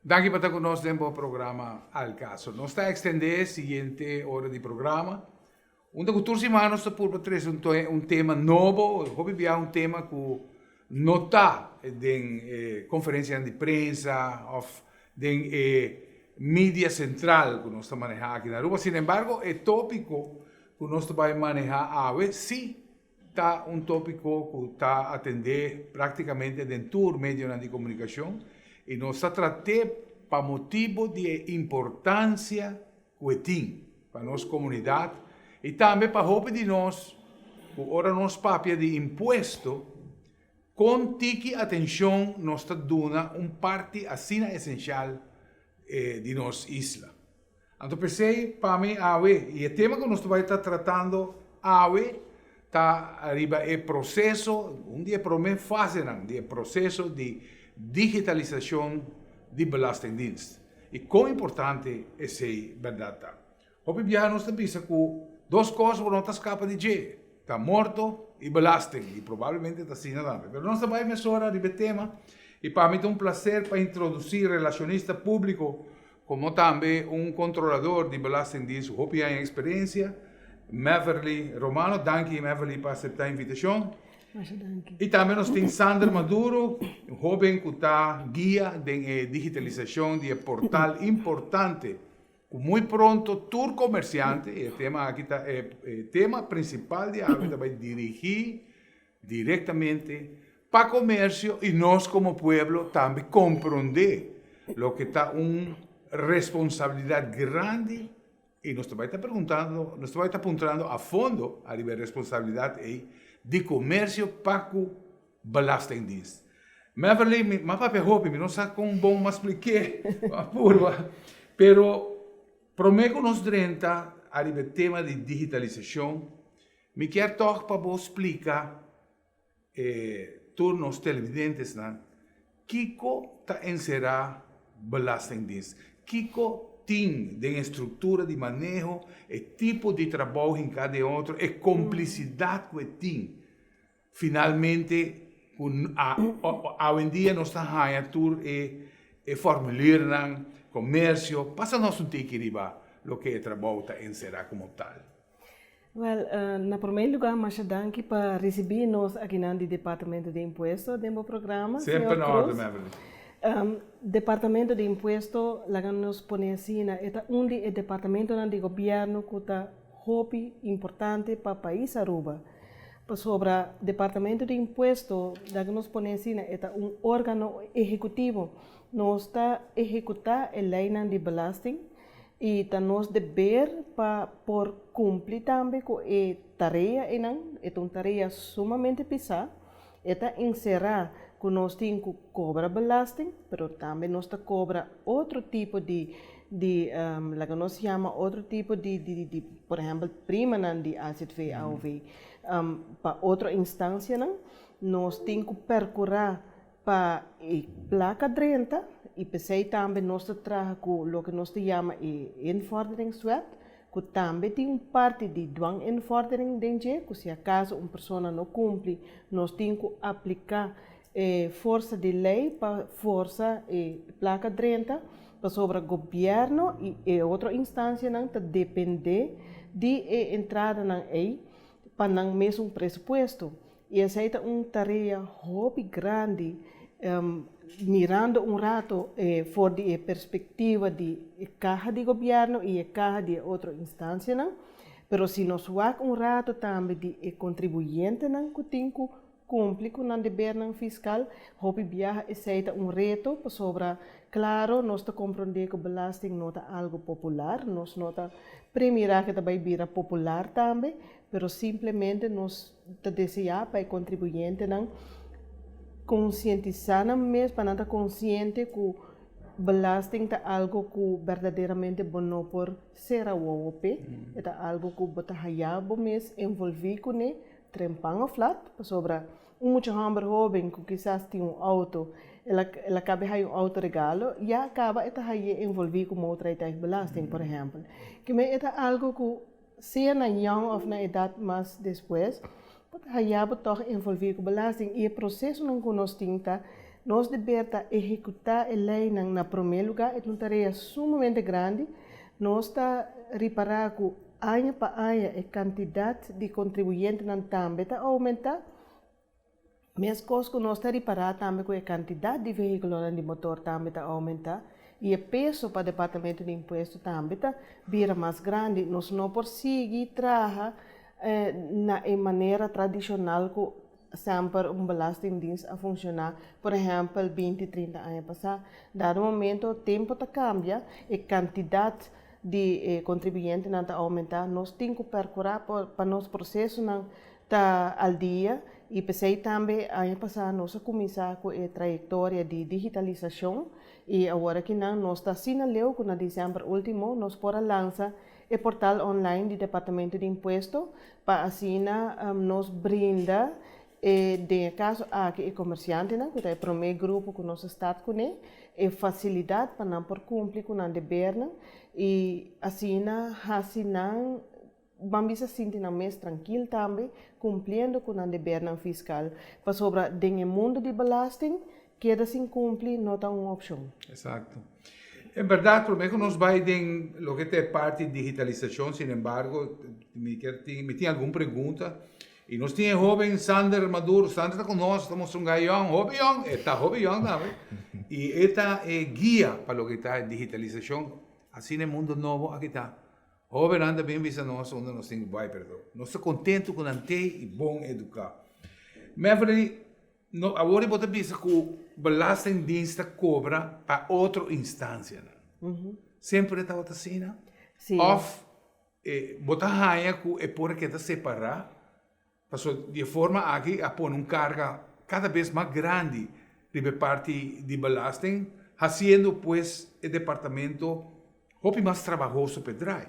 Danke por estar conosco no programa Al Caso. Nós está a extender a seguinte hora de programa. Onde cultura semana nós está por trazer tema novo, um tema que não está em conferência de imprensa ou em mídia central que nós está manejando aqui na Aruba. Sin embargo, o tópico que nós vai manejar hoje, sim, está tópico que está a atender praticamente dentro do meio de comunicação e nós está tratando para motivo de importância que tem para a nossa comunidade e também para roupa de nós, que ora nós papia de imposto, com tique atenção nós está dando parte assim essencial de nossa isla. Então pensei para mim e o tema que nós vamos estar tratando hoje está arriba o processo, dia para mim fase o processo de digitalização de belastingdienst. E quão importante é essa verdade. Hoje viajar nós pensa que duas coisas não estão escapando de jeito. Está morto e belasting, e provavelmente está assim também. Mas nós vamos mencionar o tema, e para mim é prazer para introduzir relacionista público, como também controlador de belastingdienst, hoje tem experiência, Maverly Romano. Danke, Maverly, por aceitar a invitação. E também nós temos Sandra Maduro, jovem que está guia de digitalização de portal importante, que muito pronto tour comerciante, e o tema aqui está, tema principal de hoje vai dirigir diretamente para comércio e nós como pueblo também compreender o que está uma responsabilidade grande e nós vai estar perguntando, nós vai estar apontando a fundo a responsabilidade de comércio para o belastingdienst. Mas papai hope, não sei como bom mas expliquei a curva, pero prometo nos drenta a tema de digitalização, me quer toch para vos explicar turnos televidentes na Kiko ta encerrar belastingdienst. Kiko tem de estrutura de manejo, e tipo de trabalho em cada outro, e cumplicidade que tem. Finalmente, hoje em dia, nós estamos a tour e formular comércio, passa-nos take riba, o que é trabalho está encerrar como tal. Well, na primeiro lugar, mas danke para receber nós aqui no Departamento de Imposto do programa. Sempre na ordem, Maverly. Departamento de Imposto, lá nos põe assim, é onde o departamento de governo que está muito importante para o país Aruba. Sobre o departamento de Imposto, lá nos põe assim, é órgão executivo, nós está executar a lei de belasting e está nos dever para por cumprir também com a tarefa, é uma tarefa sumamente pesada, é encerrar que nós temos que cobrar belasting, mas também nós cobra outro tipo de lá que nós chama outro tipo de por exemplo, prima de AZV, AOV, para outra instância, nós temos que percorrer para a placa 30 e pensei também nós trabalhamos com o que nós chamamos de invorderingswet, que também tem parte de dwanginvordering dentro, que se acaso uma pessoa não cumpre, nós temos que aplicar força de lei para força placa 30 para sobre o governo e outra instância não depender de entrada na lei para não mesmo presupuesto e essa é uma tarefa hobby grande mirando rato for de perspectiva de caixa de governo e caixa de outra instância não, pero se nós vamos rato também de contribuinte não que tem que cumprir com o dever fiscal, hobby viaja é reto sobre, claro, nós compreender que o belasting não é algo popular, nós não primeiro que vai vir popular também, mas simplesmente nós desejamos para o contribuinte não conscientizar mesmo para não consciente que o belasting é algo que verdadeiramente bom por ser a UOP, é algo que bota hayabo mesmo envolver com ele trempang of flat, sobre muito jovem que quizás tem auto, ela acaba de um auto regalo e acaba de envolver com outra idade belasting, por exemplo. Que é algo que se na young ou na idade mais depois, hayabo toch envolver com belasting e o processo não que nós temos nós devemos executar a lei na primeiro lugar, é uma tarefa sumamente grande. Nós está reparar que ano para ano a quantidade de contribuintes não também está aumentar. Mesma coisa que nós está reparar também que a quantidade de veículos de motor também está aumentar. E o peso para o departamento de imposto também está vira mais grande. Nós não conseguimos trabalhar na maneira tradicional que sempre belastingdienst a funcionar. Por exemplo, 20, 30 anos passados. Dado momento, o tempo cambia, a quantidade de contribuintes não está aumentar. Nós temos que percorrer para nosso processo não está ao dia. E pensei também, ano passado, nós começamos com a trajetória de digitalização. E agora que nós está assinalando que no dezembro último, nós podemos lançar o portal online do Departamento de Imposto para assim nos brinda de caso aqui o comerciante, que é o primeiro grupo que nós estamos com ele, é facilidade para não por cumprir com o dever e assim vamos se sentir mais tranquilo também, cumprindo com o dever fiscal. Para sobre o mundo de belasting, queda sem cumprir, não é uma opção. Exato. En verdad, por ejemplo, nos va en lo que es parte de digitalización, sin embargo, me tiene alguna pregunta. Y nos tiene joven Sander Maduro, Sander está con nosotros, estamos un gallón, joven también. Y esta guía para lo que está en digitalización, así en el mundo nuevo, aquí está. Joven anda bien visa nós, onde nós temos vai, perdão. Nós estamos contentos com ante e bom educar. Mas, agora eu vou dizer que o belastingdienst cobra para outra instância. Sempre está assim, né? Sim. Ou, botar raia que é por que separar, de forma aqui a pôr carga cada vez mais grande de parte de belasting, fazendo, pues, o departamento mais trabalhoso para trás.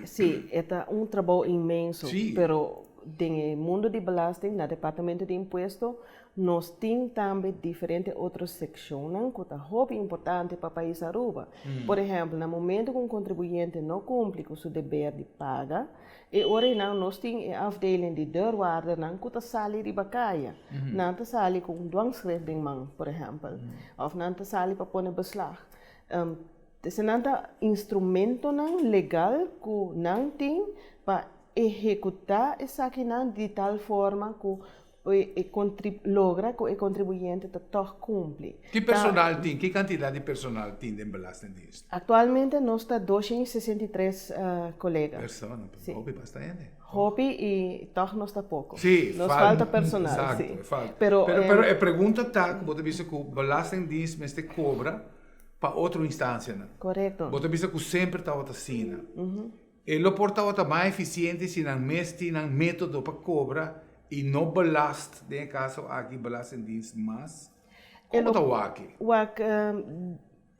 Sim, é um trabalho imenso, Sim. pero no mundo de belasting, no departamento de imposto, nós temos também diferentes outras secções que são muito importantes para o país Aruba. Por exemplo, no momento que um contribuinte não cumpre com seu dever de paga, e ora nós temos a afdeling de deurwaarder que sali de bacaia, não sali com dwangschrift em mão, por exemplo, ou não sali para pôr beslag. Esse é um instrumento legal que não tem para executar isso aqui de tal forma que logra que o contribuinte cumpre. Que personal tem? Que quantidade de personal tem em belastingdienst? Atualmente nós temos 263 colegas. Personas, hobby bastante. Hobby e nós está pouco. Sim, nos falta personal. Exato, sim. falta. Pero a pergunta está, como você disse, que o belastingdienst me cobra para outra instância. Correto. Você disse que sempre está assim. Ele porta outra mais eficiente se não tem um método para cobrar e não belasta, em caso aqui belastingdienst, mas como está aqui?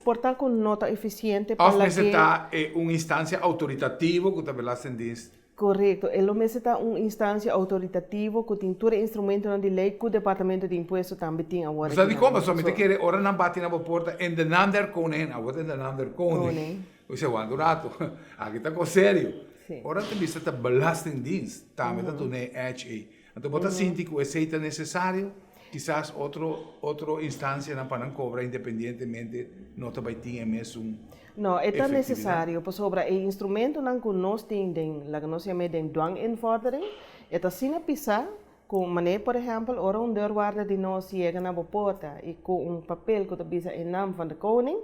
Portar com nota eficiente para que está uma instância autoritativa que está belastingdienst. Correto. Ele necessita uma instância autoritativa que tem todo instrumento de lei que o Departamento de Imposto também tem agora. Sabe como? Somente quer ora não bate na porta em the nander konen, agora em the nander konen. Você vai do rato. Aqui está com sério. Ora tem visto está belastingdienst, também está tudo HA. Então bota sentir que o aceita necessário, quizás outra instância para não cobrar independentemente não vai ter mesmo. Não, é tão necessário, por sobre o instrumento que nós temos, que nós chamamos de dwanginvordering, é assim a pisar, com maneira, por exemplo, ora deurwaarder de nós chega na porta e com papel que bisa em nome do koning,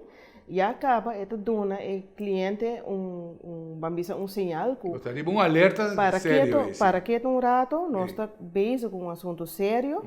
e acaba dando ao cliente um sinal que um alerta sério para que rato nós está bezig com assunto sério,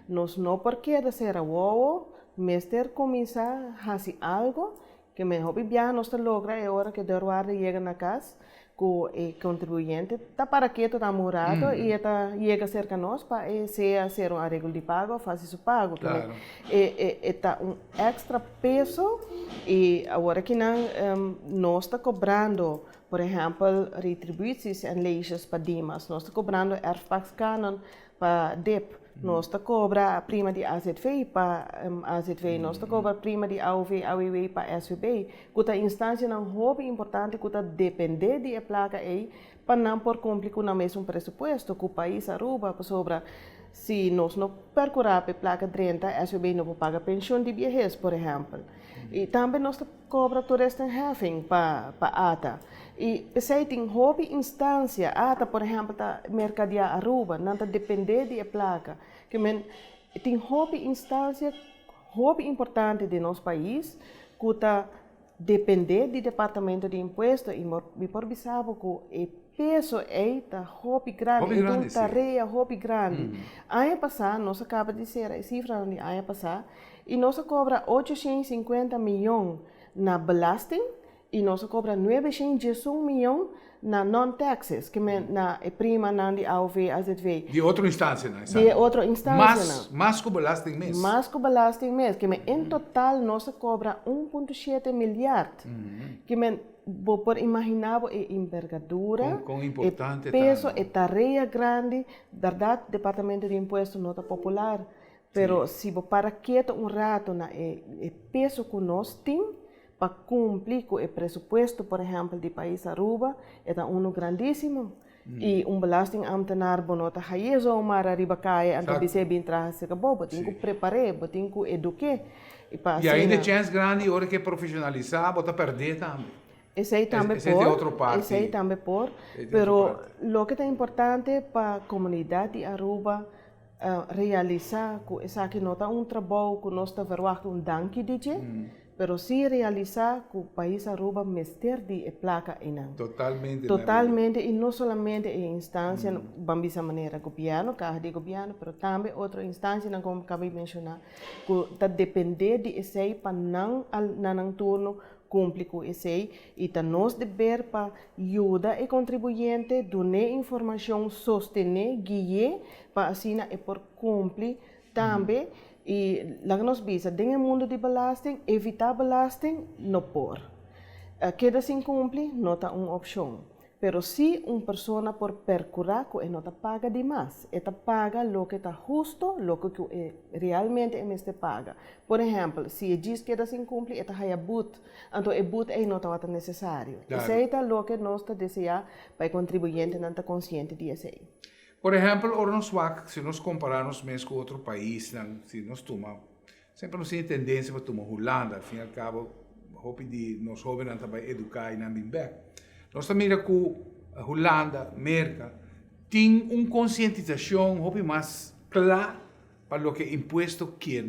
nós não porque ser wow, mestre começar a fazer algo que me hobby bem nós logra é hora que deurwaarder chega na casa que o contribuinte está para que está morado e está chega cerca nós para ser um arreglo de pago, fazer o pago. Claro. Está extra peso e agora que nós está cobrando, por exemplo, retribuições e leis para DIMAS, nós está cobrando erfpakskanon para DEP, nós está cobra a prima de AZV para AZV, nós está cobra a prima de AWW para SVB, que a instância não hobby importante que está depender de a placa aí para não por cumprir com o mesmo pressuposto que o país Aruba sobre se nós não percurar a placa 30, a SBB não paga pensão de viajes, por exemplo. E também nós cobra toeristenheffing para ATA. E pensei tem hobby instância, ATA, por exemplo, tá mercadia Aruba, não tá depender de placa. Que men tem hobby instância, hobby importante de nosso país, que tá depender do departamento de imposto e por bisabo que o peso é tá hobby grande, é uma tarefa hobby grande. Ano passado nós acaba de ser a cifra de ano passado e nós cobra 850 milhões na belasting e nós cobra 911 milhões na non-taxes, que na prima na de AOV, AZV. De outra instância, né? De outra instância, mais que o belasting mês. Mais que o belasting mês, que em total nós cobra 1,7 milhar. Que por imaginar a envergadura, o peso, a tarefa grande, verdade, Departamento de Impostos não está popular, pero se você para quieto rato na o peso que nós temos, para cumprir com o presupuesto, por exemplo, do país Aruba, é grandíssimo. E belasting ambtenaar bonota haye zo maar arriba kaya anta bise bin traha se acabou, botin que preparar, botin que educar e ainda chance grande hora que profissionalizar, bota perder também. Esse aí também esse aí também por, pero lo que é importante para a comunidade de Aruba realizar que essa que nota trabalho que nós está verwachten danke DJ. Pero si realizar que o país Aruba mester de placa inang. Totalmente, e não somente em instância, bambisa maneira governo, carro de governo, pero também outra instância, como acabei de mencionar, que está depender de esse para não turno cumprir com esse e está nos dever para ajudar o contribuinte, donar informação, sostener, guiar, para assim é por cumprir também. E lá nos visa, dentro do mundo de belasting, evitar belasting, não por. Queda sem cumprir, não está uma opção. Pero se uma pessoa por percurar, que não paga demais, ela paga o que está justo, o que realmente é paga. Por exemplo, se diz que queda sem cumprir, ela vai but, então o but não está necessário. Isso é o que nós desejamos para o contribuinte não estar consciente disso. Por exemplo, se nós compararmos mesmo com outro país, se nós tomamos, sempre nós temos tendência para tomar Holanda, ao fim e ao cabo, nós jovens também educar e não bem. Nós também que a Holanda, América, tem uma conscientização mais clara para o que imposto quer.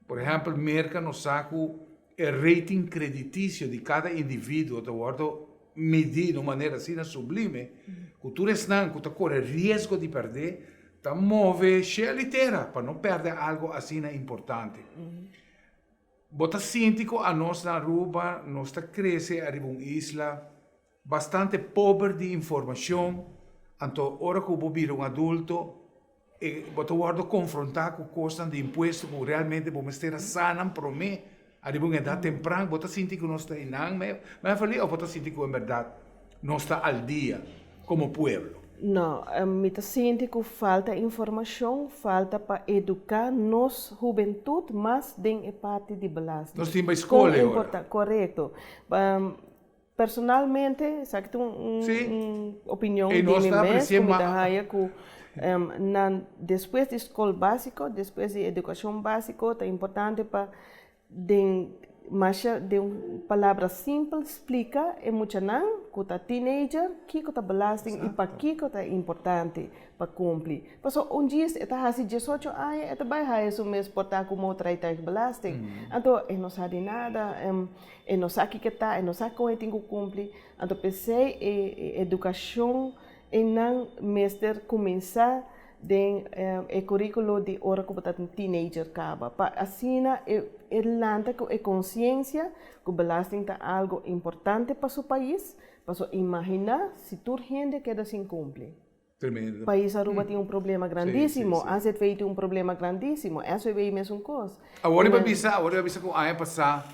Por exemplo, América nos saca o rating creditício de cada indivíduo, medir de uma maneira assim sublime, que tu resnan, que tu corre risco de perder, tu move cheia liteira para não perder algo assim importante. Bota síntico a nós na Aruba, nós cresce arriba uma isla bastante pobre de informação, então hora que eu vira adulto, e bota guardo confrontar com costas de imposto que realmente vamos ter sana para mim. Arriba uma idade temprana, bota sentir que nós está inang, mas falei, bota sentir que em verdade nós está al dia como pueblo. Não, me sinto que falta informação, falta para educar nos juventude, mas tem parte de belasting. Nós temos escola agora. Correto. Personalmente, sabe que uma opinião de mim mesmo, depois de escola básica, depois de educação básica, é importante para de uma palavra simples explica é muito não que tá teenager que está belasting e para que é importante para cumprir. Porque dia está assim 18 anos está vai ha isso mesmo portar como outra tá belasting. Então não sabe nada, não sabe que está, não sabe como tem que cumprir. Então pensei educação e não mestre começar den currículo de hora que você teenager acaba. Assim, lanta que consciência que belasting é algo importante para o país, para imaginar se toda gente queda sem cumprir. Tremendo. O país Aruba tem problema grandíssimo, a AZV tem problema grandíssimo, essa é a mesma coisa. Agora eu vou avisar que o ano passado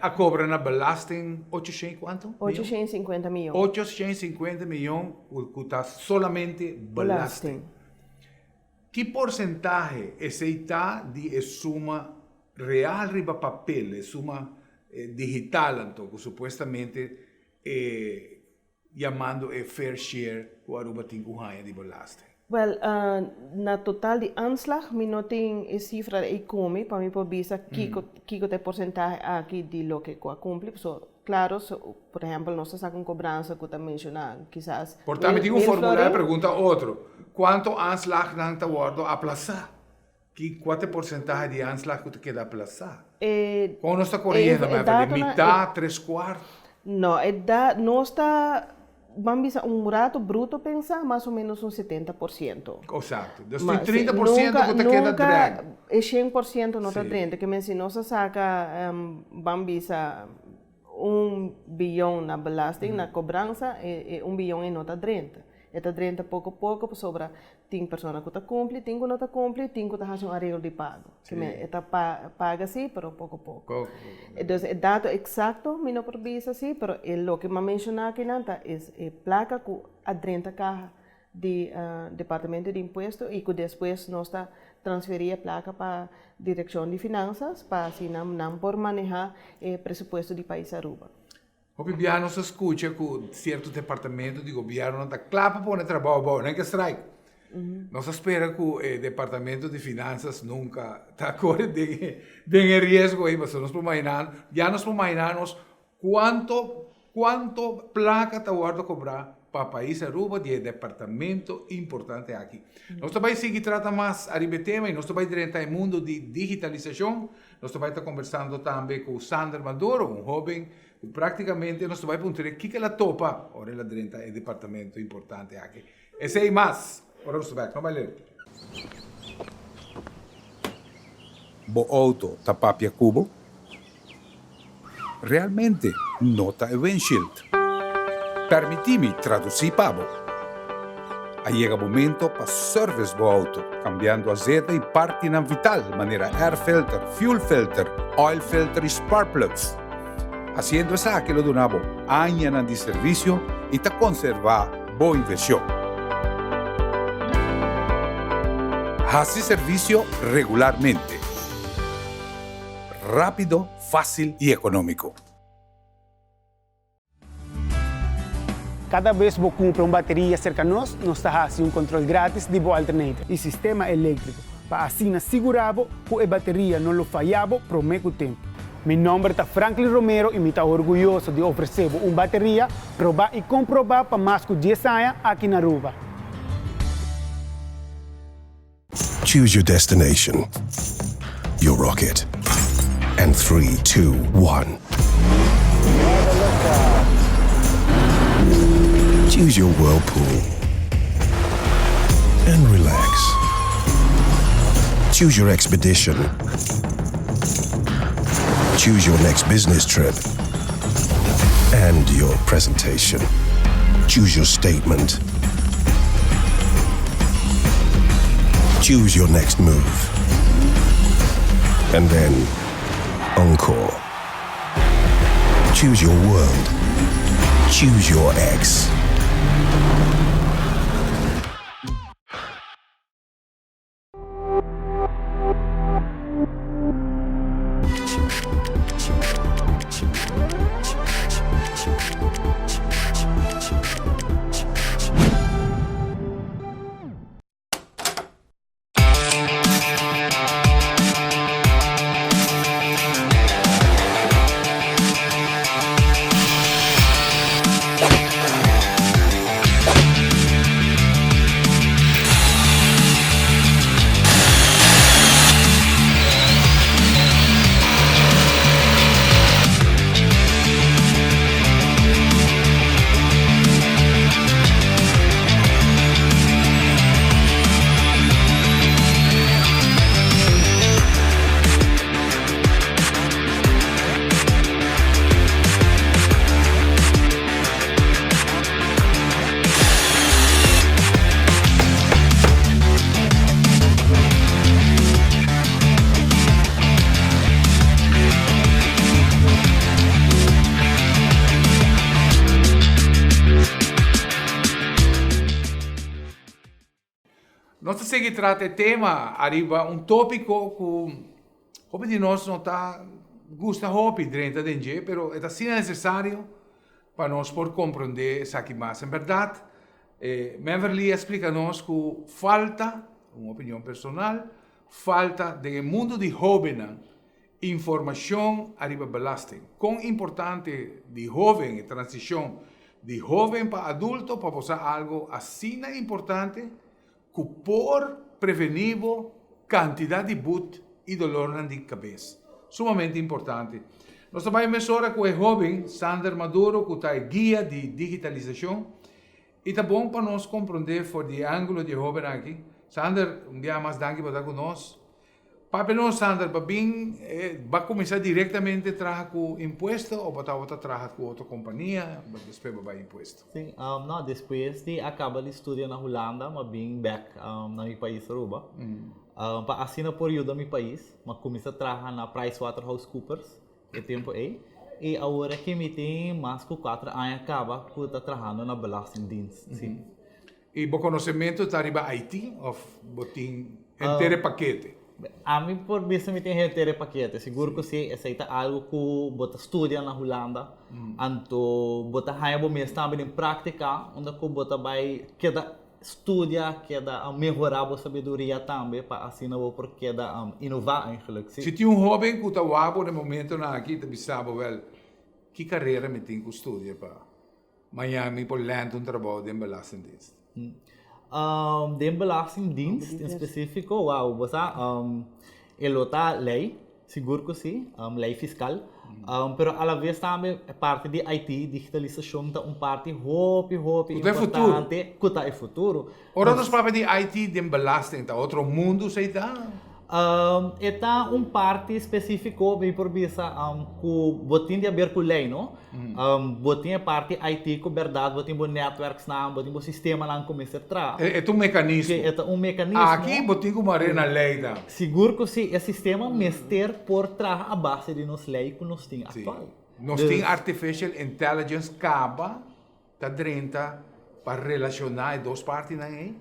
a cobra na belasting 800 quanto? 850 milhões. 850 milhões que está solamente belasting. Que porcentagem está de suma real riba papel, suma digital, então, que supostamente chamando fair share o Aruba tem com de belasting? Well, na total de aanslag, mi não tem a cifra de come, para mim por visa, kiko te porcentaje aqui de lo que cumpre. So, claro, por exemplo, nós sacamos cobrança que também mencionar, quizás. Portanto, tem um formulário pergunta outro. Quanto aanslag não está guardo aplazar? Quanto porcentaje de aanslag que queda aplazar? Como não está correndo, de metade, 3/4? Não, não está. Vamos dizer, rato bruto pensa mais ou menos 70%. Exato. Então, tem 30% que queda drag. É 100% não está drag. Que se nós saca, vamos dizer, 1 bilhão na belasting, na cobrança, e 1 bilhão em nota 30. Está 30 pouco a pouco, sobra, tem pessoas que cumpre, tem que não cumpre, tem que fazer um arreglo de pago. Que está paga sim, mas pouco a pouco. Então, o dado exato, não precisa assim, mas o que me mencionar aqui é placa com a 30 caja do Departamento de Imposto e que depois nós transferir a placa para a Direção de Finanças, para assim não por manejar o presupuesto do país Aruba. O governo se escuta que certos departamentos de governo não está claro para pôr trabalho bom, nem que strike. Nós esperamos que o departamento de finanças nunca está correndo de risco aí, mas nós imaginamos quanto placa está guardado cobrar para o país Aruba de departamento importante aqui. Nós também seguir trata mais a tema e nós também dentro do mundo de digitalização. Nós também estar conversando também com o Sander Maduro, um jovem. Praticamente nós vamos perguntar o que ela topa, ora ela dentro é departamento importante aqui. Esse aí mais, ora nós vamos, não vai ler. Bo auto tapapia cubo? Realmente nota e windshield. Permitimi traduzir pavo. Aí chega o momento para service bo auto, cambiando azeite e parte não vital, maneira air filter, fuel filter, oil filter e spark plugs. Haciendo esa que lo donamos años de servicio y te conserva boa inversión. Hace servicio regularmente. Rápido, fácil y económico. Cada vez que compra uma bateria cerca de nós está fazendo controle grátis de boa alternativa e sistema elétrico, para assim assegurar que a bateria não falhava por muito tempo. Meu nome é Franklin Romero e me estou orgulhoso de oferecer uma bateria, provar e comprovar para mais de 10 anos aqui na Aruba. Choose your destination, your rocket, and 3, 2, 1. Choose your whirlpool and relax. Choose your expedition. Choose your next business trip and your presentation. Choose your statement. Choose your next move. And then, encore. Choose your world. Choose your ex. Nós seguimos tratando tema, arriba tópico que hobby de nós não está gusta hobby dentro da gente, pero é assim necessário para nós por compreender isso aqui mais. Em verdade, Beverly explica-nos que falta, uma opinião personal, falta de mundo de jovens informação arriba belasting. Quão importante de jovem, transição de jovem para adulto para passar algo assim importante que por prevenir quantidade de but e dolor de cabeça. Sumamente importante. Nós trabalhamos agora com o jovem Sander Maduro, que está guia de digitalização. E tá bom para nós compreender por o ângulo de jovem aqui. Sander, dia mais danke por estar conosco. Para nós, Sander, vai começar diretamente a trabalhar com imposto ou vai trabalhar com outra companhia, depois vai imposto? Sim, não, depois de acabar de estudar na Holanda, mas bem back na meu país, Aruba. Para assinar por ajuda no meu país, mas comecei a trabalhar na PricewaterhouseCoopers, que tempo aí. E agora que me tem mais de 4 anos, acaba que estou trabalhando na Belastingdienst. Sim. E o conhecimento está arriba IT ou botin inteiro paquete? A mim, por isso, me tem inteiro paquete. Seguro que se aceita algo que você estuda na Holanda, então você vai mesmo também em prática, onde você vai estudar, melhorar a sabedoria também, para assim não porque inovar eigenlijk. Se tem jovem que está wabo no momento aqui, você sabe, well, que carreira me tem que estudar para Miami, por land trabalho de Belastingdienst? De Belastingdienst em específico, você elota lei, seguro que sim, lei fiscal, pero a la vez também parte de IT, digitalização, é parte hope importante, que é futuro. Ora nós falamos de IT de belasting, tá outro mundo sei tá? Esta parte específico bem por visa que botin de ver com lei, não? Botin a parte IT com verdade, botin bo networks na, botin bo sistema lá começar a tra. É um mecanismo. É um mecanismo. Aqui botin com uma na lei da. Seguro que sim, é sistema mester por tra a base de nos lei que nós tem atual. Nós tem artificial intelligence caba tá drenta para relacionar duas partes aí.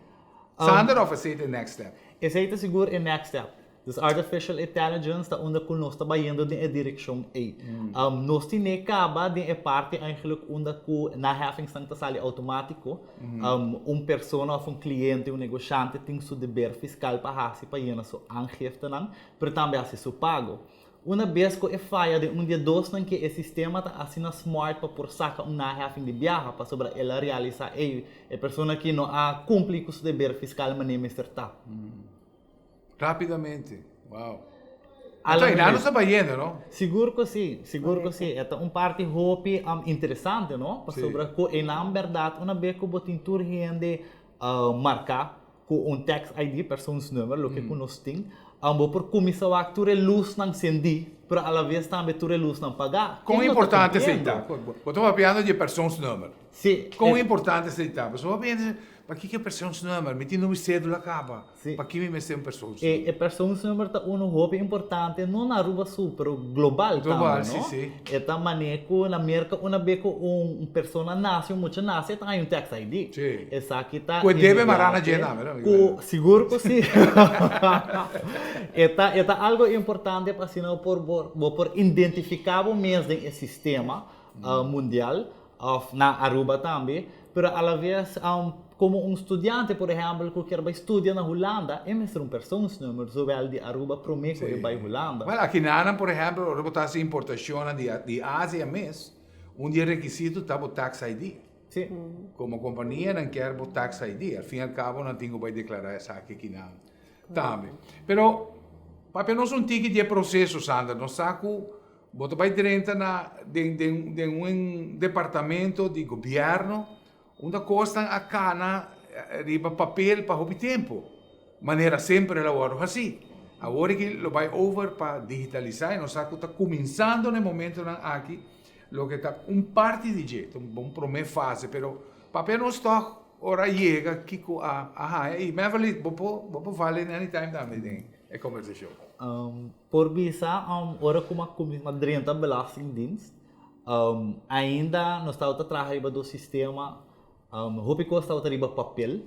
Sander of aceita next step. Esse é seguro é next step. Dus artificial intelligence está onde que nós trabalhando em direção A. Nós temos acaba de parte eigenlijk onde que na heffingstand está sali automático. Persona ou cliente, negociante tem seu dever fiscal para fazer para ir na sua aangifte não, mas também fazer seu pago. Uma vez que é falha de dia dois não que o sistema está assim smart para por sacar heffing de viagem para sobre ela realizar a pessoa que não cumpre com seu dever fiscal mas nem está. Rapidamente. Uau. Então, ainda não está vendo, não? Seguro que sim. É parte hope interessante, não? Para sobre que, na verdade, uma vez que você tem marcar com tax ID, person's number, o que nós temos, por começar a ter luz não sendi, para a vez também ter luz não pagar. Quão importante aceitar? Eu estou falando de person's number. Sim. Quão importante aceitar? Eu estou falando para que é person's number? Me tem nome cédula acaba. Para que me meter person's number? E person's number é hope importante, não na Aruba super global. Global, também, sim. É maneco na América, uma vez que pessoa nasce, muita nasce, tem tax ID. Sim. Essa aqui está. Pues deve marana llena, ¿verdad? Seguro que sim. É algo importante para assim por identificar o mesmo em sistema mundial, na Aruba também, pero a la vez como estudante, por exemplo, que quer estudar na Holanda, é mesmo person's number, zowel de Aruba prometo e vai Holanda. Well, aqui na por exemplo, reportagem importação de Ásia mesmo, dia requisito está o tax ID. Sim. Como companhia não quer o tax ID, al fim e al cabo não tenho que declarar essa aqui na também. Pero para nós ticket de processo, Sandra, nós saco você vai dentro de departamento de governo onde custa a cana riba papel para o tempo. Maneira sempre elaborado assim. Agora que lo vai over para digitalizar, e nós saco está começando no momento aqui, lo que está parte de jeito, primeira fase, pero papel não está ora chega que e Beverly, vou falar anytime também é conversação. Por visa, ora como a drenta Belastingdienst, ainda não está trabalhando do sistema, hope que está trabalhando papel,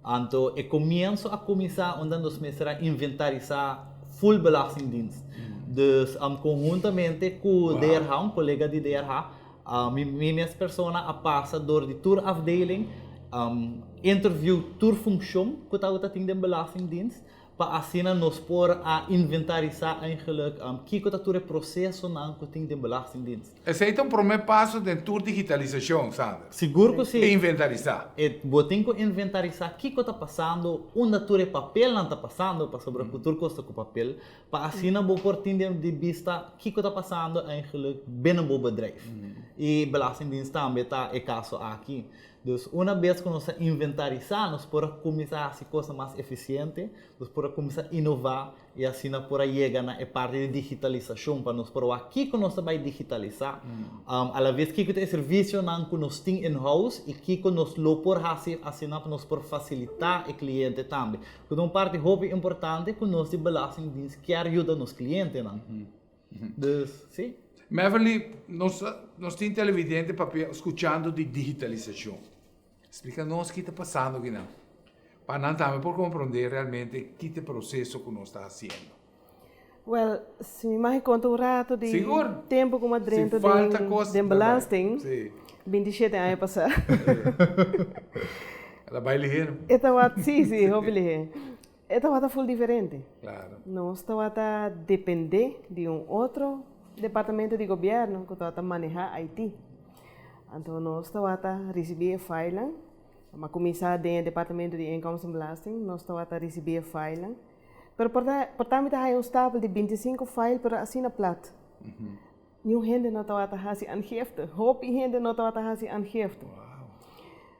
então começo a começar onde nós começamos a inventarizar full Belastingdienst. Dus conjuntamente com o DRH, colega de DRH, minha pessoa a passa door de tour afdeling interview tour função que está tem de belastingdienst para assim nós por a inventarizar eigenlijk que está o processo na que tem de belastingdienst. Esse é um primeiro passo dentro da digitalização, Sander. Seguro que sim. Inventarizar. Botem que inventarizar o que está passando, onde o papel não está passando, para sobre o futuro custa com papel, para assim não por ter de vista o que está passando eigenlijk binnen o bedrijf. E belastingdienst também está o caso aqui. Dus uma vez que nós inventarizar, nós podemos começar a fazer coisas mais eficientes, nós podemos começar a inovar e assim nós podemos chegar na parte de digitalização para nós podemos aqui que nós vai digitalizar, a vez que o serviço não que nós temos in-house e que nós lo podemos fazer assim nós podemos facilitar o cliente também. Então uma parte hobby importante que nós de belastingdienst que ajuda nos clientes não. Dus sim. Maverly, nós temos televidente escutando de digitalização. Explica-nos o que está passando aqui, não? Para nós também por compreender realmente o que é o processo que nós está fazendo. Well, se me mais conta um rato de Seguro. tempo como dentro de belasting, 27 anos passar. Ela vai ler. Sim, hobby ler. Esta full diferente. Claro. Nós estamos a depender de outro departamento de governo que está a manejar Haiti. Então, nós estamos a receber file, mas começar do departamento de Incomes and Belasting, nós estamos a receber file. Mas, portanto, há stapel de 25 files para assim na plata. Nenhum gente não está a fazer aangifte. Hoop gente não está a fazer aangifte.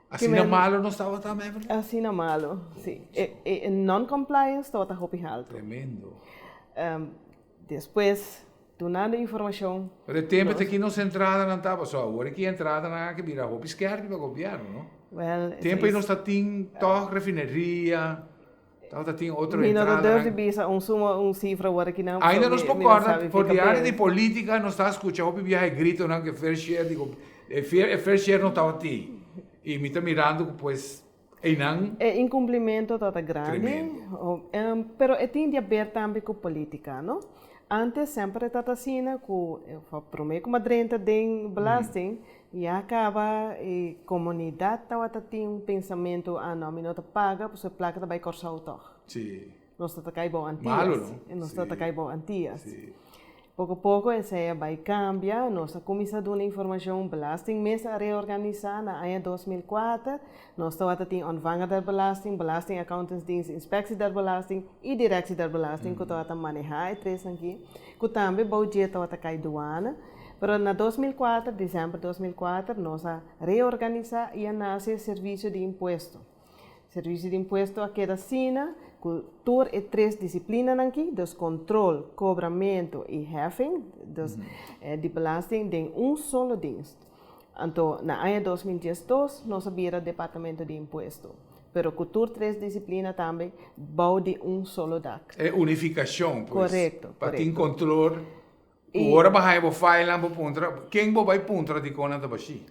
Assim na malo não estava também? Assim na malo, sim. E non-compliance está a hoop alto. Tremendo. Depois, donando informação. Mas o tempo aqui não se entrada não estava só. Agora que entrada não que vira roupa esquerda para o governo, não? Well, tempo aí não está tem toque refineria, está tem outra entrada. entrada. Não deve ser cifra agora que não. Ainda nos concorda por a área de política não está escutando roupa viaje grito não que fair share digo, fair share não estava aqui. E me está mirando pues e não. É incumprimento toda grande. Tremendo. Pero é tem de haver também com política, não? Antes sempre estava assim, com prometo uma drenta de belasting e acaba a comunidade estava tendo pensamento não me nota paga, porque a placa vai cortar o toque. Sim. Nós estamos aqui bom antigas. Malo, não? Nós estamos aqui bom antigas. Sim. Pouco a pouco essa vai cambiar, nós começamos a dar informação belasting, mas a reorganizar na ano 2004, nós estamos a ter onvanger da belasting, belasting accountantsdienst, inspectie da belasting e direção da belasting que estamos a manejar, três aqui, que também o dia estamos a cair douana, mas na 2004, dezembro de 2004, nós a reorganizar e a nascer serviço de imposto. Serviço de imposto aqui da Sina, que é três disciplinas aqui, dos controle, cobramento e heffing, dos de belasting, em solo dienst. Então, na ano 2012, nós abrimos o departamento de imposto. Pero que três disciplinas também, bau de solo DAC. É unificação, pois. Correto. Para ter controle. Agora vai falar quem vai puntra de cona da baixi.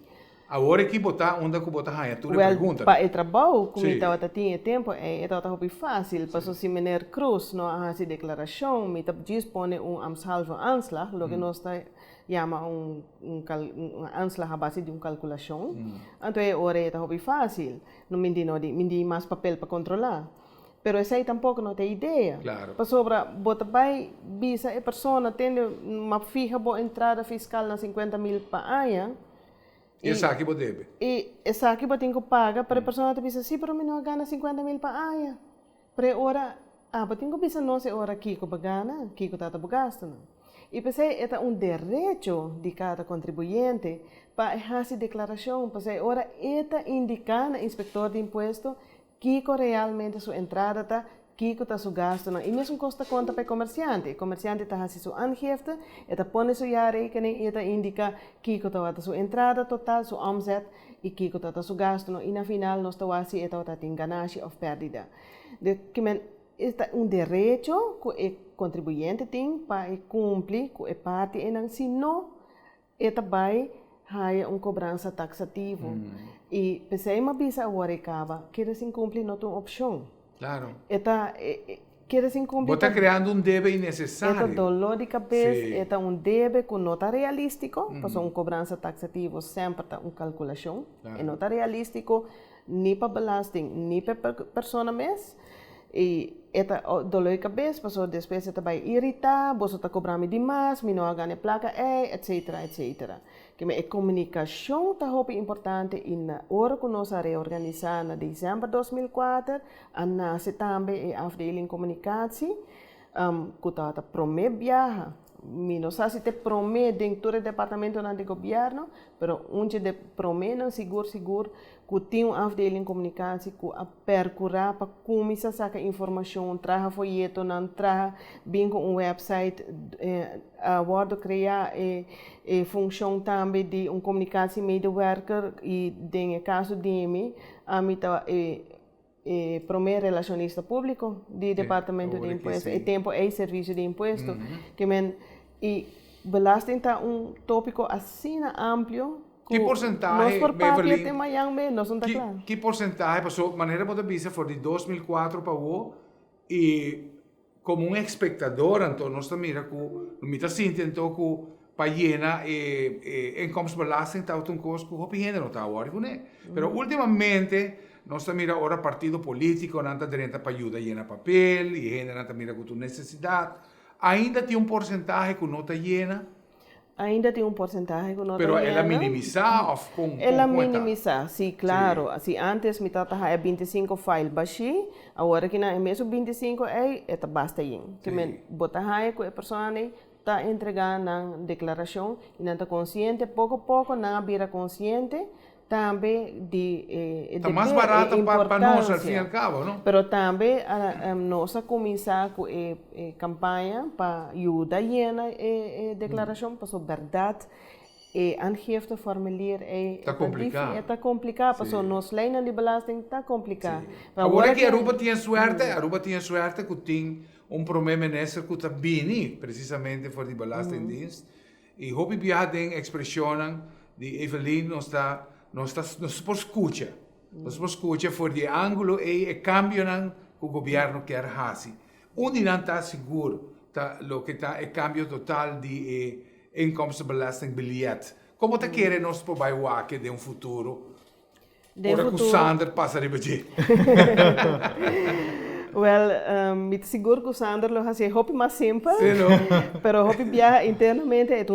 Agora que botar onde que botar raia, tu pergunta. Para o trabalho, como estava tinha tempo, estava fácil. Passou se Meneer Cruz não faz declaração, me dispõe amsalvo anslag, lo que nós está chama anslag a base de calculação. Então agora estava fácil, não me mais papel para controlar. Pero esse aí tampouco não tem ideia. Claro. Para sobra, bota vai visa a pessoa tem uma fija boa entrada fiscal na 50.000 para ano. E essa aqui você deve. E essa aqui você tem que pagar, para a pessoa te diz, sim, pero eu não ganho 50.000 para ano. Para hora, você tem que pensar, não sei hora aqui que eu ganho, aqui que eu estou gastando. E pensei, é direito de cada contribuinte para fazer declaração, pensei, hora, é indicar no inspector de imposto que realmente sua entrada está, que está seu gasto, e mesmo custa conta para o comerciante. O comerciante está fazendo sua aangifte, está põe sua jaarrekening, está indica que está sua entrada total, sua omzet, e que está seu gasto, e na final nós estamos assim, está tem ganância ou pérdida. De que é direito que o contribuinte tem para cumprir com a parte, e se não, vai há cobrança taxativa. E pensei, mas bisa agora acaba, que se cumpre não tem opção. Claro. queda sin cumplir. Vos está creando un debe Este innecesario. dolor de cabeça, Sí. este debe que não está realístico, porque uma cobrança taxativa sempre está uma calculação, Claro. e não está realístico nem para belasting, nem para pessoa mesmo. E esta dolor de cabeça, porque depois você vai irritar, você está cobrando demais, não vai ganhar placa, etc, etc. Que a comunicação está muito importante e na hora que nós reorganizamos em dezembro de 2004, a nasce também a afdeling comunicatie, que está prometer viajar. Não sei se te promete dentro do departamento do governo, mas onde de promete seguro que tem uma afdeling comunicatie que a percurar para começar a sacar informação, traga folheto, não traga bem com website, a criar função também de comunicatie medewerker e no caso de mim, a mim primeiro relacionista público do departamento de imposto e tempo é serviço de imposto que e belasting está tópico assim amplo Que porcentaje, nós por Beverly, parte de nós não está claro que porcentaje passou, maneira de vista, foi de 2004 para hoje, e como um espectador, então, nós mira que, nós está sentindo que para llenar inkomstbelasting está um costo que o gênero está agora, né? Mas ultimamente nós mira ora partido político, não está direito para ajudar a llenar papel, e gente não mira com tua necessidade, ainda tem porcentaje que não está llena. ainda tem porcentagem que não Pero está ela minimizar com ela com minimizar, sim, claro. Assim, antes me tava é 25 file baixi, agora que não é mesmo 25 é basta aí. Que me botar aí com a pessoa está entregando na declaração e não está consciente, pouco a pouco não vira consciente também de Está mais barato para nós, ao fim e ao cabo, não? Pero também nós começar com a campanha para ajudar a declaração, para a verdade, e aangifte formulier Está complicado. Está complicado, porque nós leiden de belasting está complicado. Agora que Aruba tinha suerte que tem problema nesse que está bem, precisamente por de belastingdienst. E hoop ik tem expressão de Evelyn nos por escucha. Nos por escucha por de ângulo e cambio que o governo quer fazer. Onde não está seguro, lo que está é cambio total de inkomstenbelasting biljet. Como te querem nós por baiuaque de futuro? Ora que o Sander passa de budget. Well, mit seguro que o Sander lo hace hopi mais simples, Sim, não? pero hopi viaja internamente é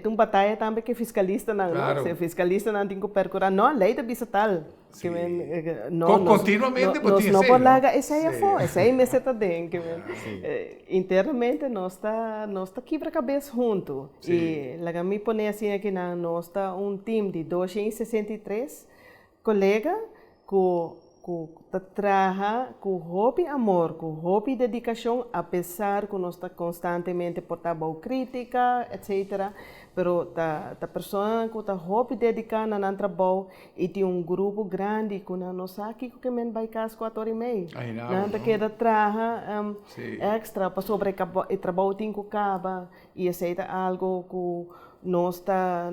uma batalha também que fiscalista não, Claro. se fiscalista não tem que percurar, não, lei da bisa tal, que Continuamente nós não por larga essa é Sim. fora, essa é meseta den, que internamente nós está quebra-cabeça junto e lá me põe assim aqui na nós está time de 263 colegas que trabalha com hobby amor, com hobby dedicação, apesar que nós está constantemente portando crítica, etc. Pero a pessoa que está hobby dedicada no trabalho e tem grupo grande que nós aqui que men vai casa 4 e meia. Não queda trabalha extra para sobre o trabalho tem que acaba e aceita algo que nós está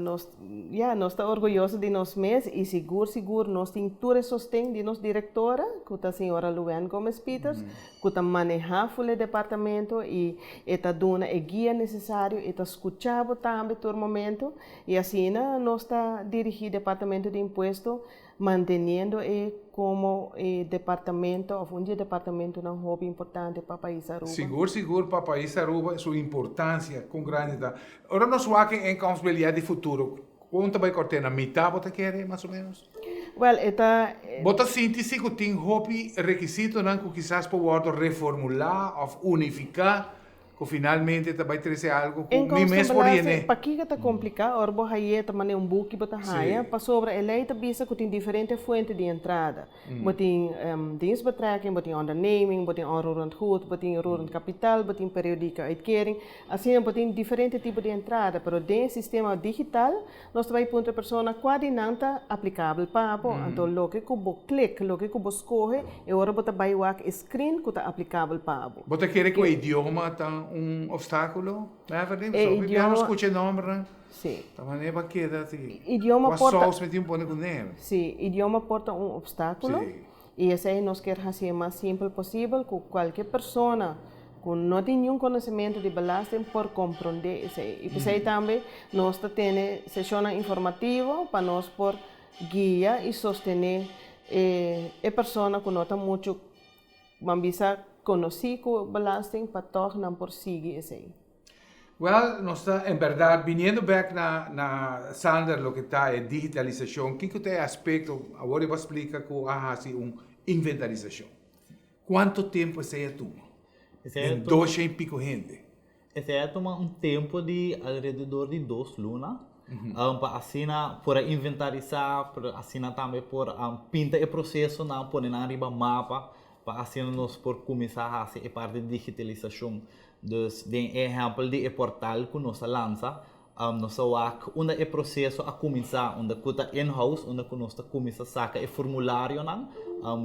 orgulhoso de nós mesmos e seguro nós temos todo o sustento de nossa diretora, que é a senhora Luan Gomes Peters, que está manejando o departamento e está dando a guia necessária, está escutando também todo momento e assim nós está dirigindo o departamento de imposto, mantendo como departamento, ou departamento não hobby importante para o país Aruba. Seguro para o país Aruba, sua importância com grande. Agora nós vamos em inkomstenbelasting de futuro. Quanto vai cortar na metade, você quer, mais ou menos? Well, Você sente que tem hobby requisito que quizás pode reformular ou unificar, que finalmente vai trazer algo que me mesmo oriente. Para que está complicado, ora vou aí também book para haia, para sobre a lei visa que tem diferentes fontes de entrada. Tem dienstbetrekking, tem onderneming, tem onroerend goed, tem roerend kapitaal, tem periodieke uitkering. Assim, tem diferentes tipos de entrada, pero dentro sistema digital, nós vai para pessoa quadrinanta aplicável para então lo que cubo click, lo que cubo escolhe, e ora bota vai o screen que está aplicável para. Você quer que o idioma está obstáculo? Idioma... escuta o nome, Sim. Também vai quedar Idioma porta... com neve. Sim, idioma porta obstáculo. Sim. Y ese nos quiere hacer más simple posible que cualquier persona que no tiene ningún conocimiento de belasting por comprender ese. Y pues ahí también nos tiene sesiones informativas para nos por guía y sostener persona que no está mucho mambisa conocer con belasting para todos no por seguir ese. Well, nós está, em verdade, vindo back na Sander, lo que está é digitalização. Que tem aspecto, agora eu vou explicar que há assim inventarização. Quanto tempo isso aí toma? Em 200 e pico gente. Esse aí toma tempo de alrededor de 2 lunas. Para assinar, para inventarizar, para assinar também por pintar o processo, pôr na riba mapa, para assinar nós por começar a fazer a parte de digitalização. Dus den exempel de portal que nós lança, nós ook onde o processo a começar, onde kuta in-house, onde nós começa a sacar o formulário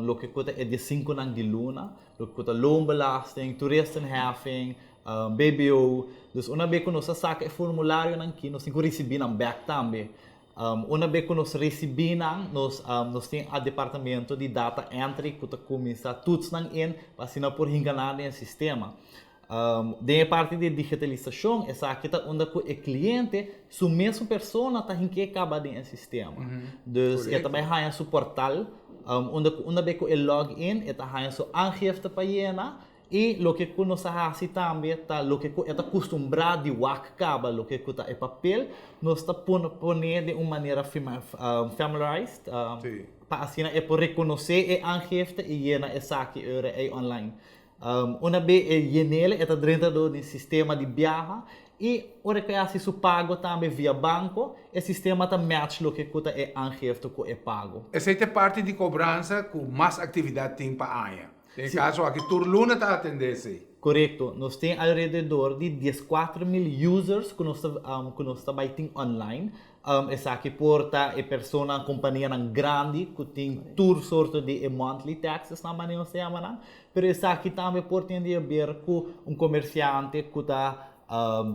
lo que kuta é de 5 nang de luna, lo que kuta loonbelasting, toeristenheffing, BBO. Dus onde be que nós saca o formulário nang que nós receber nang back também. Onde be que nós receber nós tem a departamento de data entry kuta começa tudo nang para assinar por enganar no sistema. Da parte de digitalização, essa aqui está onde o cliente, sua mesma pessoa está em que acaba dentro do sistema. Então, ele também tem seu portal, onde vê que o login, ele tem sua aangifte para llenar, e o que nós fazemos também, o que está acostumado de acaba, o que está em papel, nós está pondo de uma maneira familiarized, para assim, é por reconhecer a aangifte e llenar essa aqui online. Una vez yenele está dentro do sistema de viagem e ora que assim su pago também via banco, o sistema também match lo que custa é aangifte que é pago. Essa é parte de cobrança com mais atividade tem para a AIA. Em caso aqui Turluna está atendendo. Correto, nós temos alrededor de 14,000 users que nós trabalhamos online. Essa aqui porta é pessoa, companhia grande que tem tour sorte de monthly taxes na maneira se chama, pero essa aqui também porta tem a ver com comerciante que está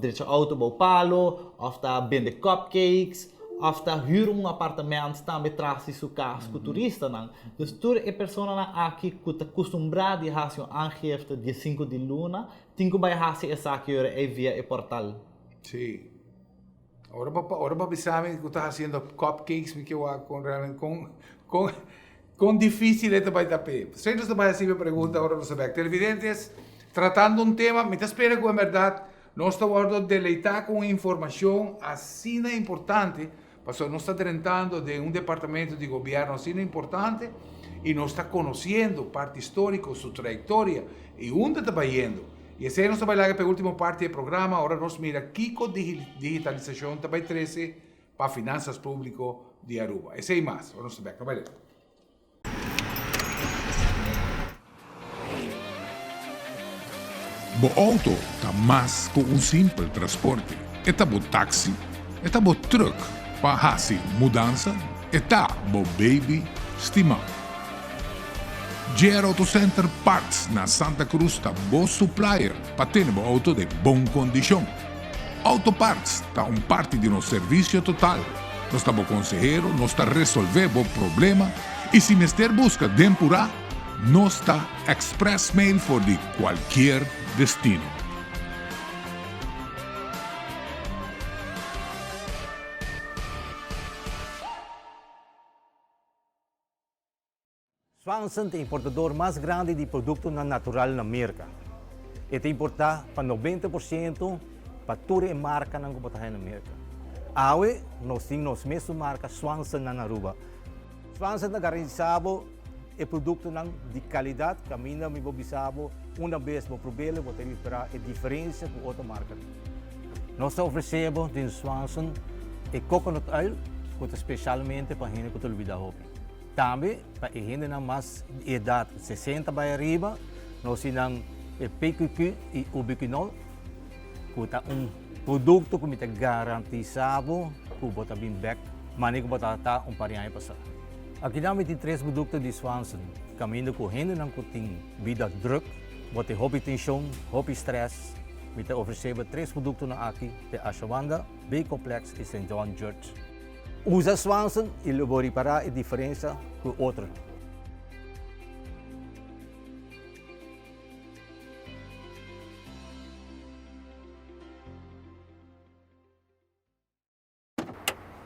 direito auto ao palo, ou está vende cupcakes, ou está huur apartamento também traz sua casa com turista não. Então toda a pessoa aqui que está acostumada a fazer aangifte de 5 de luna, tem que fazer essa aqui via o portal. Sim. Ahora para saber que estás haciendo cupcakes, me quedo con difícil esto para tapar. Sempre se vai assim me pergunta agora nos saber. Televidentes, tratando um tema, me espera que en verdad nós estamos deleitar com informação assim importante, porque nós estamos tratando de departamento de governo assim importante e nós está conhecendo parte histórica, sua trajetória e onde está indo. E esse é nosso trabalho para a última parte do programa. Agora nós mira Kiko digitalização também 13 para finanças públicas de Aruba. Esse é mais. Vamos ver. Trabalhar. Bo auto está mais que simples transporte. Está bo táxi, está bo truck para fazer mudança, está bo baby estimado. JR Auto Center Parts na Santa Cruz está bom supplier para ter um auto de boa condição. Auto Parts está parte de nosso serviço total. Nós estamos consejero, nós está resolver o problema e se mister busca dempurar, nós está express mail for de qualquer destino. Swanson é o importador mais grande de produtos natural na América. Ele importa para 90% para toda a marca na América. Hoje, nós temos a mesma marca Swanson na Aruba. Swanson é garantido o produto de qualidade, que a minha me observa uma vez no problema, vou ter que esperar a diferença com outra marca. Nós oferecemos em Swanson o coconut oil, que é especialmente para a gente que tem vida hobby. Também, para a gente mais idade 60 para arriba, nós temos o PQQ e o ubiquinol, que é produto que é garantizado que você bem back, mas não pode estar parinha passar. Aqui temos 3 produtos de Swanson, caminho com a gente que tem vida druk, você hobby tensão, hobby stress, we oferecemos 3 produtos aqui, de Ashwanda, B-Complex e St. John Church. Usa Swanson e ele vai reparar a diferença com outro.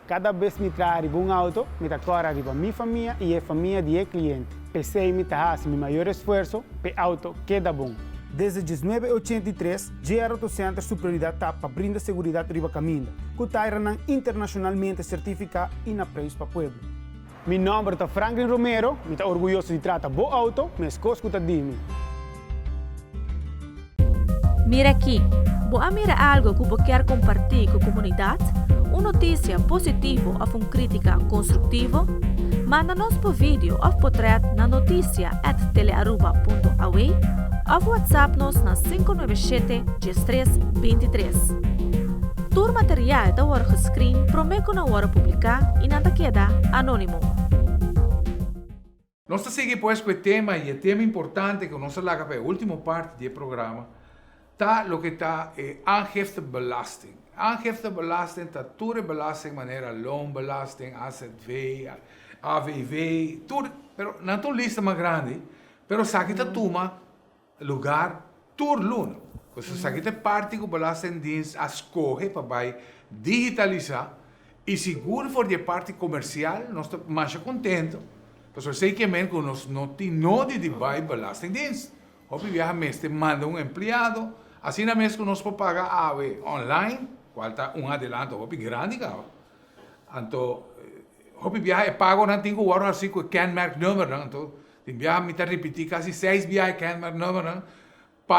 Cada vez me trago un auto, me corre arriba mi familia y la familia de cliente. Pensei me hace mi mayor esfuerzo, el auto queda bom. Desde 1983, GR Auto Center su prioridad está para brindar seguridad arriba caminho, que está internacionalmente certificado e na preço para pueblo. Mi nombre es Franklin Romero, me está orgulloso de tratar bom auto, me escoço que dimi. Mira aqui, boa mira algo que você quer compartilhar com a comunidade? Uma notícia positiva ou uma crítica construtiva? Manda-nos por vídeo ou portrait na noticia@telearuba.aw ou WhatsApp-nos na 597-1323. Todo material da hora gescreen promete na hora publicar e nada queda anônimo. Nós seguimos pues com o tema, e o tema importante que nós laga para a última parte do programa, tá o que está aangiftebelasting. Aangiftebelasting está toda belasting, maneira loonbelasting, AZV, AVV, tudo, pero não é uma lista mais grande, pero sabe que toma lugar todo luno. Então, sabe que parte que o belastingdienst escolhe para digitalizar e seguro for de parte comercial, nós estamos mais contentos. Então, sei que nós não temos de belastingdienst. Hoje viajamente manda empleado, assim na mesma que nós podemos pagar online, qual está adelanto grande, cara. Então, hoje viaja pago não tenho agora assim com kenmerk nummer, então viaja me está repetir quase 6 viagens kenmerk nummer,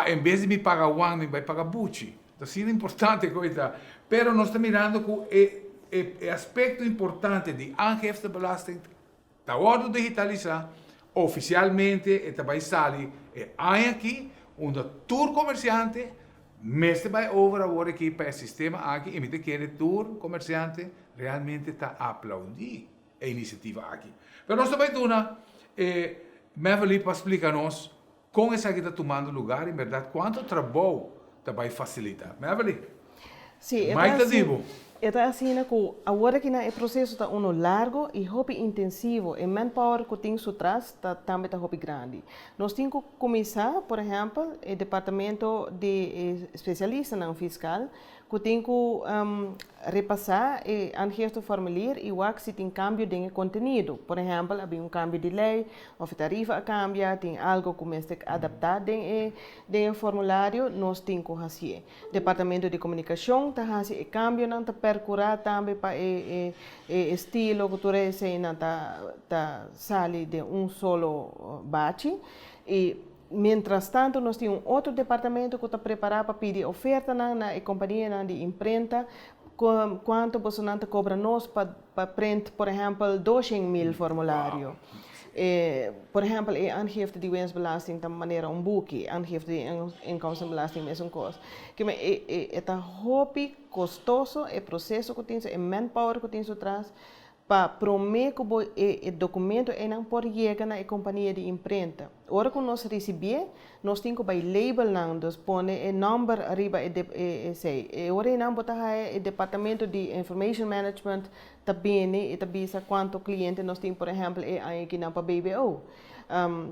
em vez de me pagar one, me vai pagar buchi. Então, sim é importante coisa. Pero nós estamos mirando com o aspecto importante de aangiftebelasting, da hora de digitalizar, oficialmente, e também sabe, aqui, onde tour comerciante, mesmo vai over agora aqui para o sistema aqui, e me quer tour comerciante realmente está a aplaudir a iniciativa aqui. Mas nós também temos, Mevely para explicar-nos como essa aqui está tomando lugar, em verdade, quanto trabalho vai facilitar. Mevely? Sim, é assim que agora que o processo está largo e hobby intensivo, e manpower que tem atrás também está hobby grande. Nós temos que começar, por exemplo, o departamento de especialista no fiscal, que tem que repassar e aangifte formulier e o se tem cambio de conteúdo. Por exemplo, havia cambio de lei, ou a tarifa cambia, tem algo que começa a adaptar de formulário, nós temos que fazer. Departamento de comunicação está fazendo o cambio, não está percurar também para o estilo que tu recebe, não está sale de solo bate. E mientras tanto, nós temos outro departamento que está preparado para pedir oferta na companhia de imprenta, quanto você não cobra nós para print, por exemplo, 200.000 formulários. Por exemplo, a aangifte de winstbelasting de maneira boekje, aangifte de inkomstenbelasting is een kost. Het is hobby custoso, o processo que tem, o manpower que tem atrás, para prometer que o documento não pode chegar na companhia de imprenta. Ora que nós recebemos, nós temos que label não, dus pone o número arriba e ora não botar o departamento de information management também e também quanto cliente nós temos, por exemplo, aqui na BBO.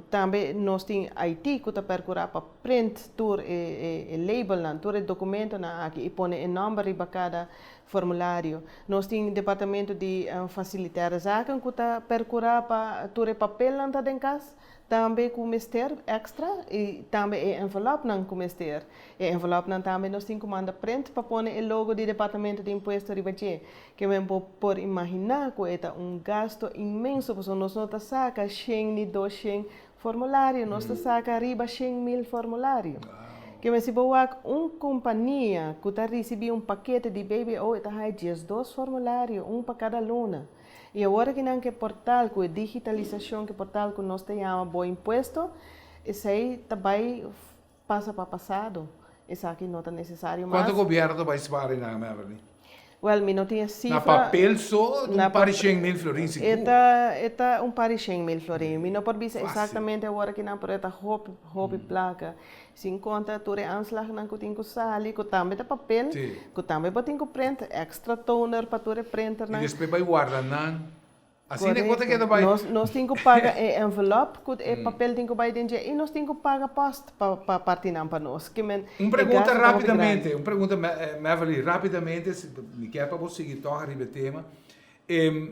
Também nós temos IT que está percorrer para print tour o label não, tour o documento na aqui e pone o número arriba cada formulário. Nós temos departamento de facilitar zaken que está percorrer para tour o papel não está em casa. Também com o mistério extra e também o envelope não com o mistério. O envelope não também nós temos que mandar print para pôr o logo do departamento de imposto ribache. Que me pode imaginar que é gasto imenso, porque nós não saca 100 200 formulários, nós saca arriba 100.000 formulários. Que me se boa companhia que está recebendo paquete de BBO está aí 12 formulários, para cada aluna. E agora que não que portal, com a digitalização, que portal que nós temos bom imposto, isso aí também passa para passado. Isso aqui não é necessário mais. Quanto o governo vai sparar na Mevely? Well, me não tinha cifra. Na papel só, par de 100.000 florins. Eta par de 100.000 florins. Me não pode dizer exatamente agora que não, pero eta hobby placa. Sem conta, tu é aanslag não que tem que sair, que também é papel, que também tem que print, extra toner para tu printer. E depois vai guardar, não? Assim é quanto que vai. Nós temos que pagar o envelope, que o papel tem que vai dentro e nós temos que pagar post para partir para nós. Pergunta rapidamente, Mevely, rapidamente, me quer para você seguir toca arriba tema.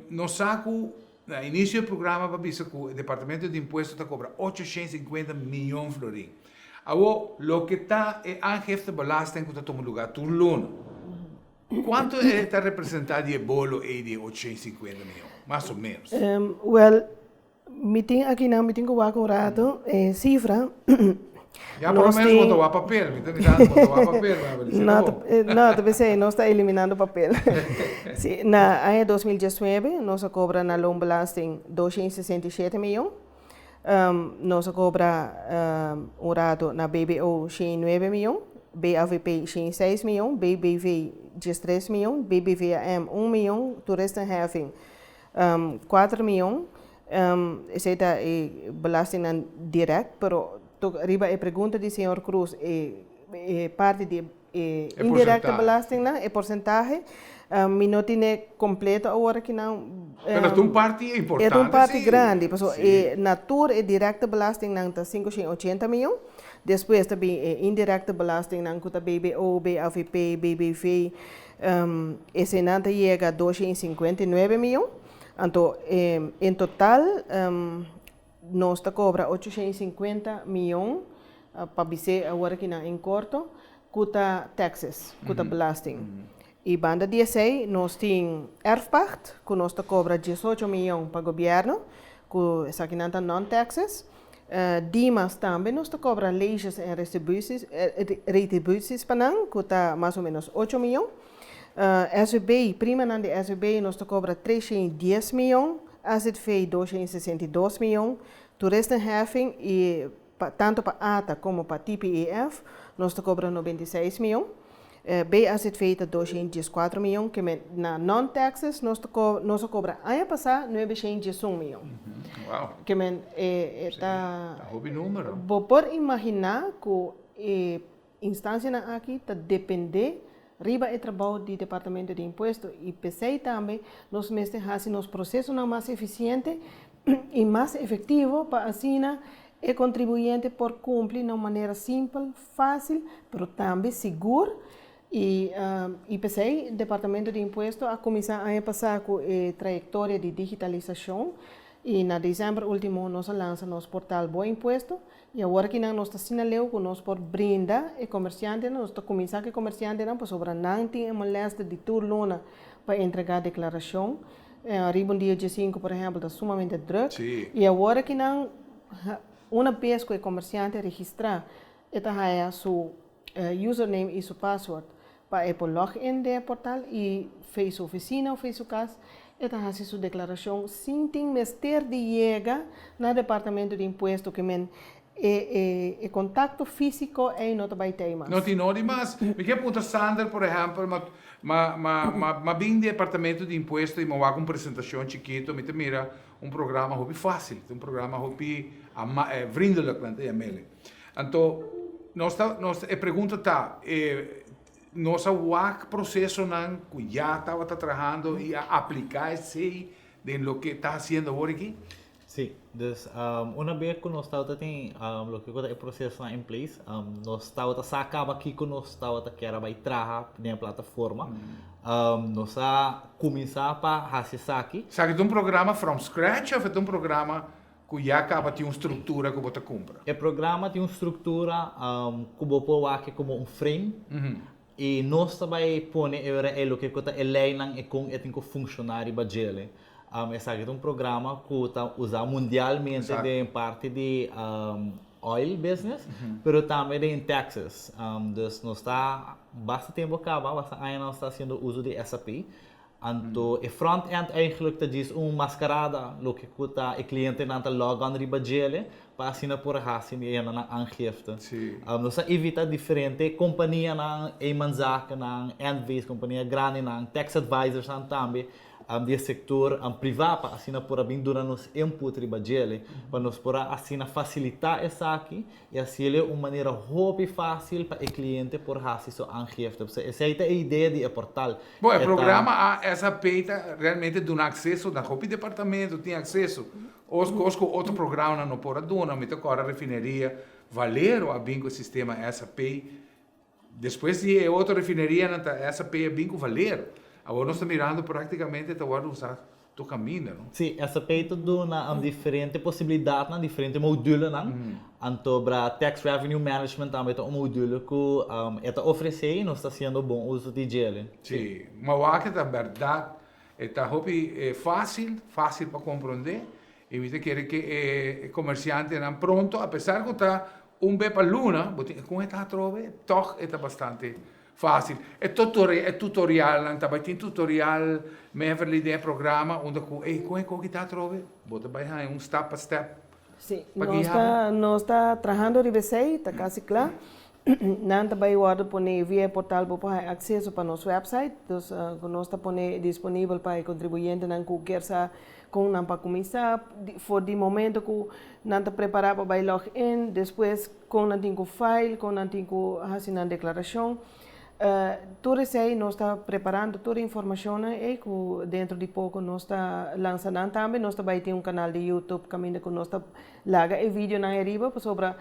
No saco, no início do programa, para ver que o Departamento de Impostos está cobra 850 milhões de florins. Agora, o que está é aangifte de belasting que está tomando lugar todo ano. Quanto está representado de bolo aí de 850 milhões? Mais ou menos. Well, meeting aqui não, meeting com o rato, cifra. Já pelo menos botou o papel, me está dizendo botou o papel. Não, talvez não está eliminando papel. Sim, na ano 2019, nós cobra na loan belasting 267 milhões. Nós cobra rato na BBO 9 milhões, BAVP 6 milhões, BBV 13 milhões, BBVAM 1 milhão, toeristenheffing 4 milhões. Essa é belasting direct, pero riba a pergunta do Sr. Cruz é parte de indirecta belasting, é porcentagem. Mi não tem completo agora que não. Mas é uma parte importante. É uma parte grande. Na tour é directa belasting não está 580 milhões. Depois também é indirecta belasting não está BBO, BAVP, BBV. Esse não chega a 259 milhões. Então, em total, nós cobra 850 milhões para você agora que não em corto, custa taxes, custa belasting. E banda 16, nós temos erfpacht, que nós cobra 18 milhões para o governo, que essa aqui não está non-taxes. Dimas também nós cobra leis e retribuições para nós, que está mais ou menos 8 milhões. SUB, prima na SUB, nós cobra 310 milhões, AZV 262 milhões, toeristenheffing e tanto para ATA como para TPEF, nós cobra 96 milhões. BAZV está 214 milhões, que na non-taxes nós cobra ano passado 901 milhões. Uau! Que está houve número. Por imaginar que a instância aqui está depender riba é trabalho do Departamento de Impostos e pensei também nós mesmos fazemos nosso processo mais eficiente e mais efetivo para assim o contribuinte por cumprir de uma maneira simples, fácil, mas também segura. E pensei o Departamento de Impostos a começar a passar com a trajetória de digitalização. E na dezembro último nós lançamos nosso portal Boa Imposto e agora que nós estamos assinalando que nós por brinda e comerciante nós estamos começando que comerciante não sobre não tem uma lista de turno para entregar a declaração. Arriba dia 5, por exemplo, está sumamente druk. E agora que não uma vez que o comerciante registrar, está aí seu username e seu password para o login do portal e fez sua oficina ou fez sua casa. Esta é a sua declaração sem ter mestre de chega no Departamento de Impostos que o contato físico é não vai ter mais. Não tem nada mais. Me quer perguntar, Sander, por exemplo, mas bem Departamento de Impostos e uma apresentação chiquito, me mira programa hobby fácil, programa hobby vriendelijk aan de Então, nós pergunta tá nosso processo que já estava trabalhando e aplicar esse de lo que está fazendo agora aqui? Sim, então, uma vez que nós estamos tem o que o processo em place, nós estamos sacava aqui que nós estamos que era vai trabalhar na plataforma, nós começar para fazer isso aqui. Sabe que é programa from scratch ou é programa que já acaba de uma estrutura que você compra? O programa tem uma estrutura que você pode como frame. E nós também põe o que é lei e com o funcionário badgele. Esse é um programa que está usado mundialmente em parte de oil business, mas também em taxes. Então, nós está bastante tempo acaba, bastante anos nós está fazendo uso de SAP. Então, o front-end eigenlijk diz mascarada, o que o cliente não está logando de badgele, para assim por assim e na aangifte. Nós evita diferente companhia na emanzaka na endbase companhia grande na tax advisors também de sector privado para assim por bem durante os input de badgele, para nós por assim facilitar essa aqui e assim é uma maneira hobby fácil para o cliente por assim sua aangifte. Essa é a ideia do portal. Bom, o programa essa peita realmente dá acesso da hobby departamento tem acesso os outro programa não pode dar, me toca a refineria Valero a bingo sistema SAP. Depois de outra refineria na SAP a bingo Valero. Agora nós estamos mirando praticamente agora usar tu caminho, não? Sim, essa peito do na diferente possibilidade, na diferente module, não? Antobra tax revenue management também é um module que está oferecendo e não está sendo bom uso de gel. Sim, mas a verdade está fácil para compreender. E me quer que o comerciante não pronto, apesar que está vez para luna, com esta trove, toch está bastante fácil. É tutorial, também tem tutorial, mesmo ali programa, onde com que está trove, bota vai um step by step. Sim, nós está trabalhando de vez está quase claro. Nós também vamos pôr via portal para acesso para nosso website, então nós está pôr disponível para contribuinte não qualquer com não para começar, for de momento que não está preparado para login, depois com não tem file, com não tem fazer uma declaração. Tudo isso aí nós está preparando toda a informação e que dentro de pouco nós está lançando também, nós também tem canal de YouTube caminho que nós está larga e vídeo na arriba sobre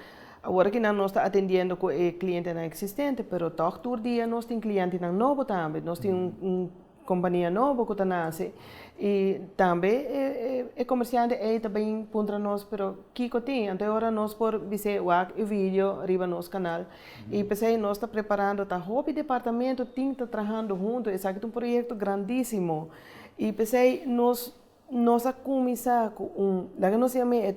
agora que nós está atendendo com o cliente não existente, pero todo dia nós tem cliente não novo também, nós tem companhia nova que está nasce e também é comerciante também contra nós, pero que tem, então agora nós por ver o vídeo arriba no nosso canal e pensei nós está preparando tá hobby departamento tem tá trabalhando junto, é um projeto grandíssimo e pensei nós a começar com lá que nós chamamos é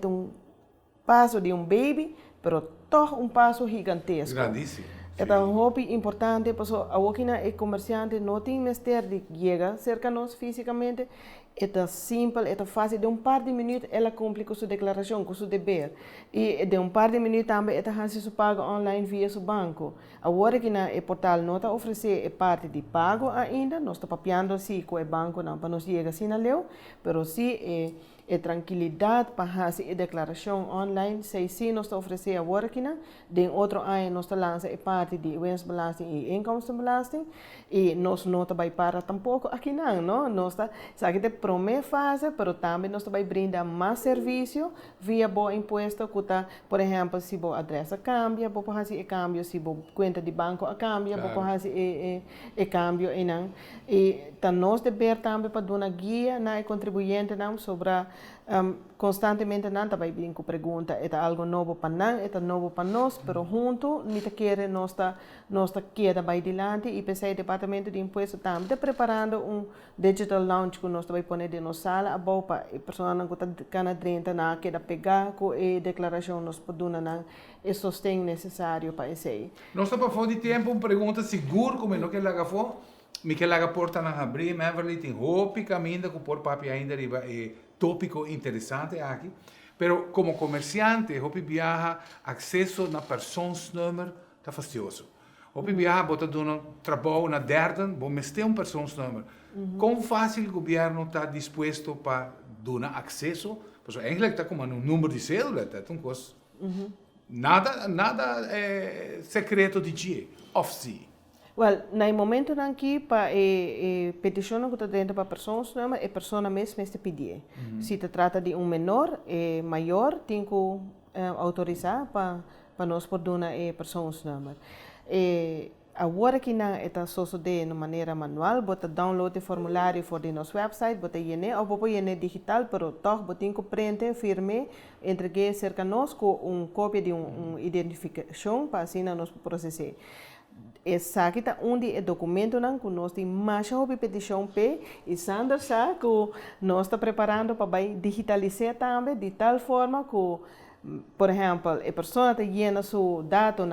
passo de baby, pero todo passo gigantesco. Grandíssimo. É um hobby importante, porque a Wakina é comerciante, não tem mestre de chegar cerca de nós fisicamente. É simples, é fácil. De par de minutos, ela cumpre com sua declaração, com seu dever. E de par de minutos também, ela faz seu pago online via seu banco. A Wakina é portal, não está oferecendo parte de pago ainda, nós está papiando assim com o banco, não para nós chegar assim na leu, mas sim tranquilidade para fazer a declaração online, se sim nós está oferecendo a Wakina, de outro ano nós está lançando a parte de winstbelasting e inkomstenbelasting, e nós não está para tampouco aqui não, nós está, sabe que primeira fase, mas também nós também brinda mais serviço via bom imposto, que tá, por exemplo, se a adressa cambia, vou fazer o câmbio, se a conta de banco cambia, vou fazer o câmbio e tá nós dever também para dar uma guia na contribuinte não sobre constantemente não também vem com pergunta é algo novo para não é novo para nós, pero junto não quer nós tá queda vai adiante e pensei o departamento de imposto também está preparando digital launch que nós também pôr de nossa sala a boa para a pessoa que está canadrenta na queda pegar com a declaração nós podemos não é sostém necessário para isso aí. Nós estamos fora de tempo pergunta seguro como não que laga for me que laga porta na abrir Everly tem roupa caminho com por papi ainda riba tópico interessante aqui, pero como comerciante, hopi viaja acesso na persoonsnummer tá fastidioso. Hopi viaja bota dando trabalho na derde, bom mestre persoonsnummer. Como fácil o governo está disposto para dar acesso? Porque eigenlijk está como número de cédula, tá um coisa. Nada é secreto de dia, off-sea. Well, no momento aqui para petição que está dentro para pessoas, é pessoa mesmo que pedir. Se se trata de menor, maior, tem que autorizar para nós por dar a pessoas número. Agora que não está só de maneira manual, bota download o formulário for de nosso website, bota llene ou bota llene digital, pero toch botin que prente, firme, entregue cerca nós com cópia de identificação para assim nós processar. Essa aqui está onde é documento não que nós temos mais uma petição p e Sandra sabe que nós está preparando para digitalizar também de tal forma que, por exemplo, a pessoa está llena seu dado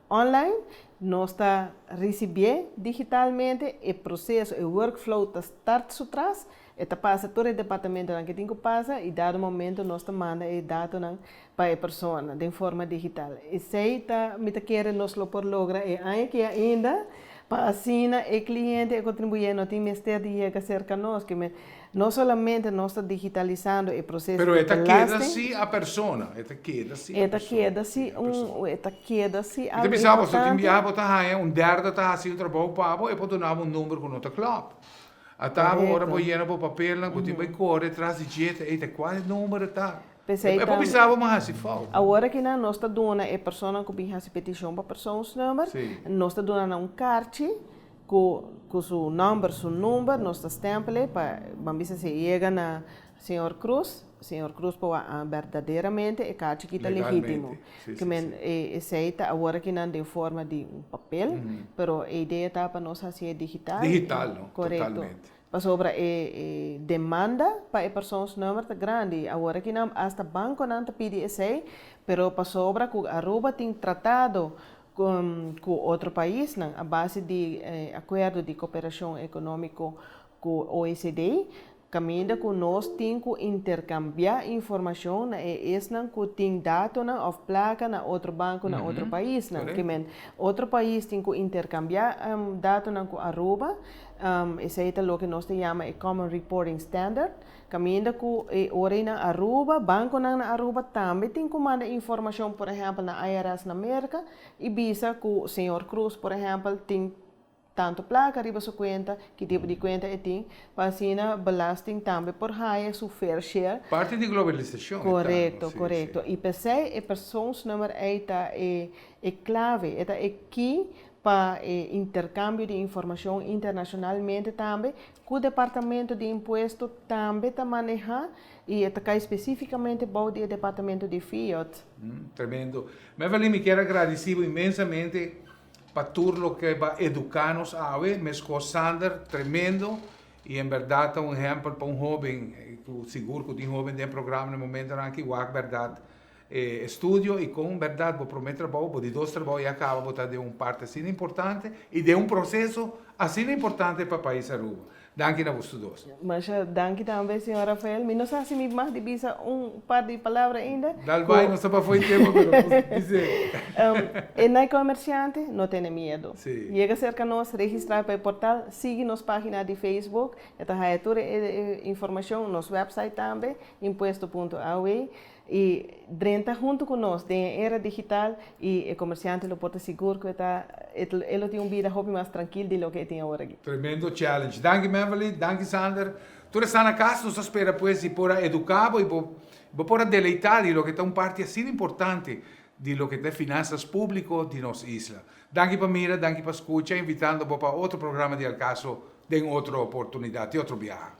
online, nós está recebendo digitalmente o processo, o workflow está start atrás, eta passa todo o departamento que tem que passar e dado momento nós está manda o dado para a pessoa de forma digital. E se tá me quer nós lo por logra e aí que ainda para assim o cliente e contribuinte não tem mestre de chegar cerca nós que não somente nós está digitalizando o processo. Pero esta queda-se a pessoa, esta queda-se. Esta queda-se Então pensava se tu enviava para derde tá assim trabalho para e pode dar número com outra club. Até agora vou llenar o papel, não tem vai correr atrás de jeito, e qual número tá? Eu pensava mais assim falta. Agora que nós está dando a pessoa que tem essa petição para pessoas número, nós está dando carte con su número, nos stempelen, para se llega a señor Cruz pode verdadeiramente é cá chiquita legítimo. Que men aceita agora que não de forma de papel, pero a ideia tá para nós assim digital. Digital, não? Correto. Totalmente. Para sobre demanda para a pessoas número tá grande. Agora que não hasta banco não te pede esse, pero para sobre que Aruba tem tratado com outro país, não, a base de acordo de cooperação econômica com o OECD. Caminha que nós temos que intercambiar informação na não que tem dado na ou placa na outro banco na outro país não que outro país tem que intercambiar dado na com Aruba esse é o que nós chamamos de Common Reporting Standard. Caminha que ora na Aruba banco na Aruba também tem que mandar informação, por exemplo na IRS na América e visa que o senhor Cruz, por exemplo, tem tanto placa arriba sua conta, que tipo de conta é tem, para assim belasting também por higher su fair share. Parte de globalização. Correto. E pensei, a pessoas número é clave, é key para intercâmbio de informação internacionalmente também, que o Departamento de Imposto também está manejando e está especificamente para o Departamento de Fiat. Tremendo. Mas me quero agradecer imensamente para tudo que va a educarnos hoy, me Sander, tremendo, y en verdad un ejemplo para un joven, seguro que un joven de programa en el momento en que va verdad estudio y con verdad vou prometer vou de dos trabalhos e acaba botar de parte assim importante e de processo assim importante para o país Aruba. Danke a vocês dois. Mas danke também, senhor Rafael. Me não sei se me mais divisa par de palavras ainda. Dal vai, não sei para foi tempo, mas dizer. Não é comerciante, não tenha medo. Sí. Chega cerca nós, registrar para o portal, siga nos página de Facebook, esta é toda informação, nos website também, impuesto.aue. E dentro junto com nós, tem era digital e o comerciante lo pode seguro que ele tem uma vida hobby mais tranquila do que tem agora aqui. Tremendo challenge. Danke Mevely, danke Sander. Tu está na casa, nos espera pues e por educar e por deleitar de lo que está parte assim importante de lo que é finanças públicas de nossa isla. Danke para mira, danke para escucha, invitando para outro programa de Al Caso, de outra oportunidade, outro viaje.